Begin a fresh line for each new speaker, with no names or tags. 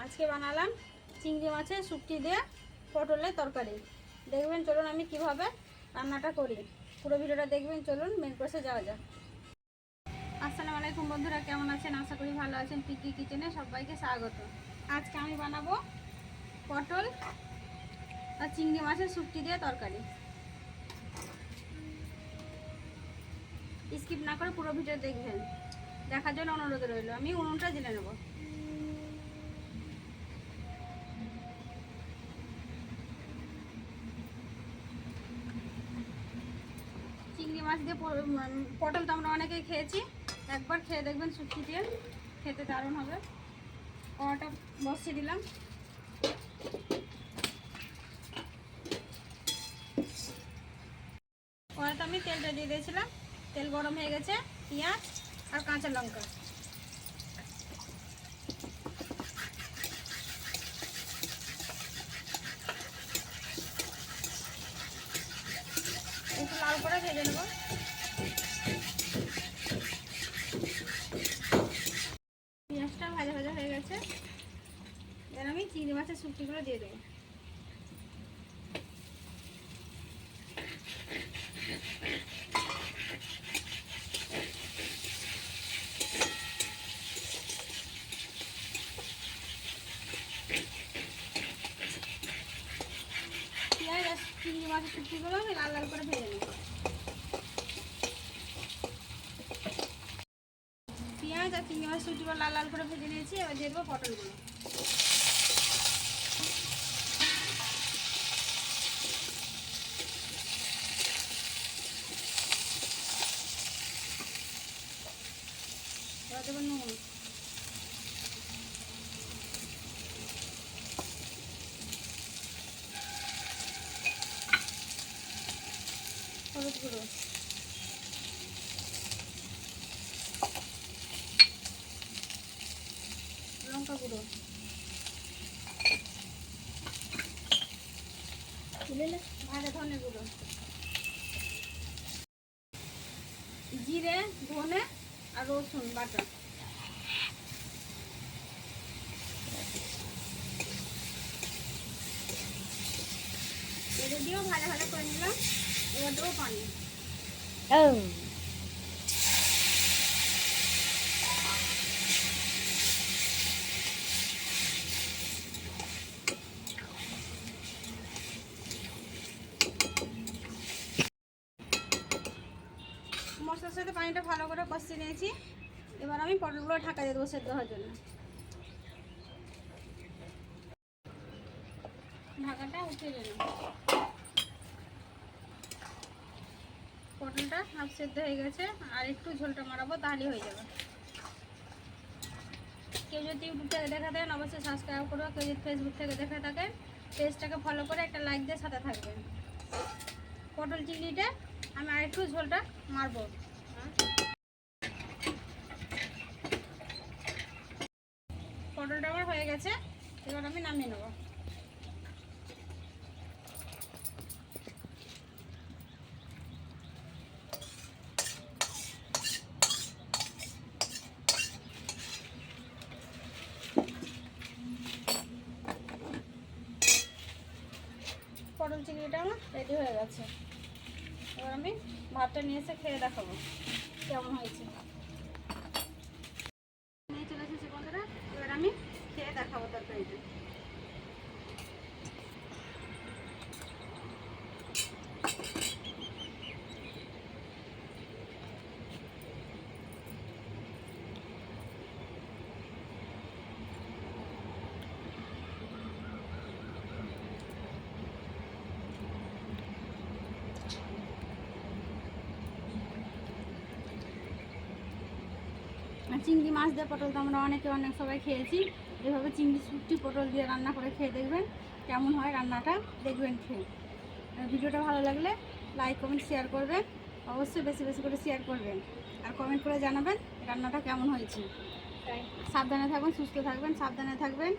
আজকে বানালাম চিংড়ি মাছের শুটকি দিয়ে পটলের তরকারি। দেখবেন, চলুন আমি কিভাবে রান্নাটা করি, পুরো ভিডিওটা দেখবেন। চলুন মেন কোর্সে যাওয়া যাক। আসসালামু আলাইকুম বন্ধুরা, কেমন আছেন? আশা করি ভালো আছেন। পিকি কিচেনে সবাইকে স্বাগত। আজকে আমি বানাবো পটল আর চিংড়ি মাছের শুটকি দিয়ে তরকারি। স্কিপ না করে পুরো ভিডিও দেখবেন, দেখার জন্য অনুরোধ রইল। আমি উনুনটা জেনে নেব। চিংড়ি মাছ দিয়ে পটল তো আমরা অনেকেই খেয়েছি, একবার খেয়ে দেখবেন শুটকি দিয়ে, খেতে দারুণ হবে। কড়াটা বসিয়ে দিলাম। কড়াতে আমি তেলটা দিয়ে দিয়েছিলাম, তেল গরম হয়ে গেছে। পেঁয়াজ আর কাঁচা লঙ্কা একটু লাল করে ভেজে নেব। পেঁয়াজটা ভাজা ভাজা হয়ে গেছে, এবার আমি চিংড়ি মাছের শুটকিগুলো দিয়ে দেবো। পেঁয়াজ আর চিংড়ি মাছের শুটকিগুলো আমি লাল লাল করে ভেজে নেব। পেঁয়াজ আর চিংড়ি মাছের শুটকিগুলো লাল লাল করে ভেজে নিয়েছি। এবার দিয়ে দেবো পটলগুলো। এবার দেবো নুন, হলুদ গুঁড়ো, লঙ্কা গুঁড়ো, ভাজা ধনে গুঁড়ো, জিরে, ধনে আর রসুন বাটা। এটা দিয়েও ভাজা ভাজা করে নিলাম। এবার দেবো পানি। মশলার সাথে পানিটা ভালো করে কষিয়ে নিয়েছি। এবার আমি পটলগুলো ঢাকা দিয়ে দেবো সেদ্ধ হওয়ার জন্য। ঢাকাটা উঠিয়ে দিলাম। পটলটা হাফ সেদ্ধ হয়ে গেছে, আর একটু ঝোলটা মারাবো, তাহলেই হয়ে যাবে। কেউ যদি ইউটিউব থেকে দেখে দেন অবশ্যই সাবস্ক্রাইব করবো। কেউ যদি ফেসবুক থেকে দেখে থাকেন পেজটাকে ফলো করে একটা লাইক দিয়ে সাথে থাকবেন। পটল চিংড়িটা আমি আরেকটু ঝোলটা মারবো। পটলটা আমার হয়ে গেছে, এবার আমি নামিয়ে নেব। পটল চিংড়িটা আমার রেডি হয়ে গেছে। এবার আমি ভাতটা নিয়ে এসে খেয়ে দেখাবো কেমন হয়েছে। নিয়ে চলে এসেছি বন্ধুরা, এবার আমি খেয়ে দেখাবো তরকারিটা। চিংড়ি মাছ দিয়ে পটল তো আমরা অনেক সবাই খেয়েছি। এভাবে চিংড়ি শুটকি পটল দিয়ে রান্না করে খেয়ে দেখবেন কেমন হয় রান্নাটা, দেখবেন খেয়ে। ভিডিওটা ভালো লাগলে লাইক কমেন্ট শেয়ার করবেন, অবশ্যই বেশি বেশি করে শেয়ার করবেন, আর কমেন্ট করে জানাবেন রান্নাটা কেমন হয়েছে। সাবধানে থাকবেন, সুস্থ থাকবেন, সাবধানে থাকবেন।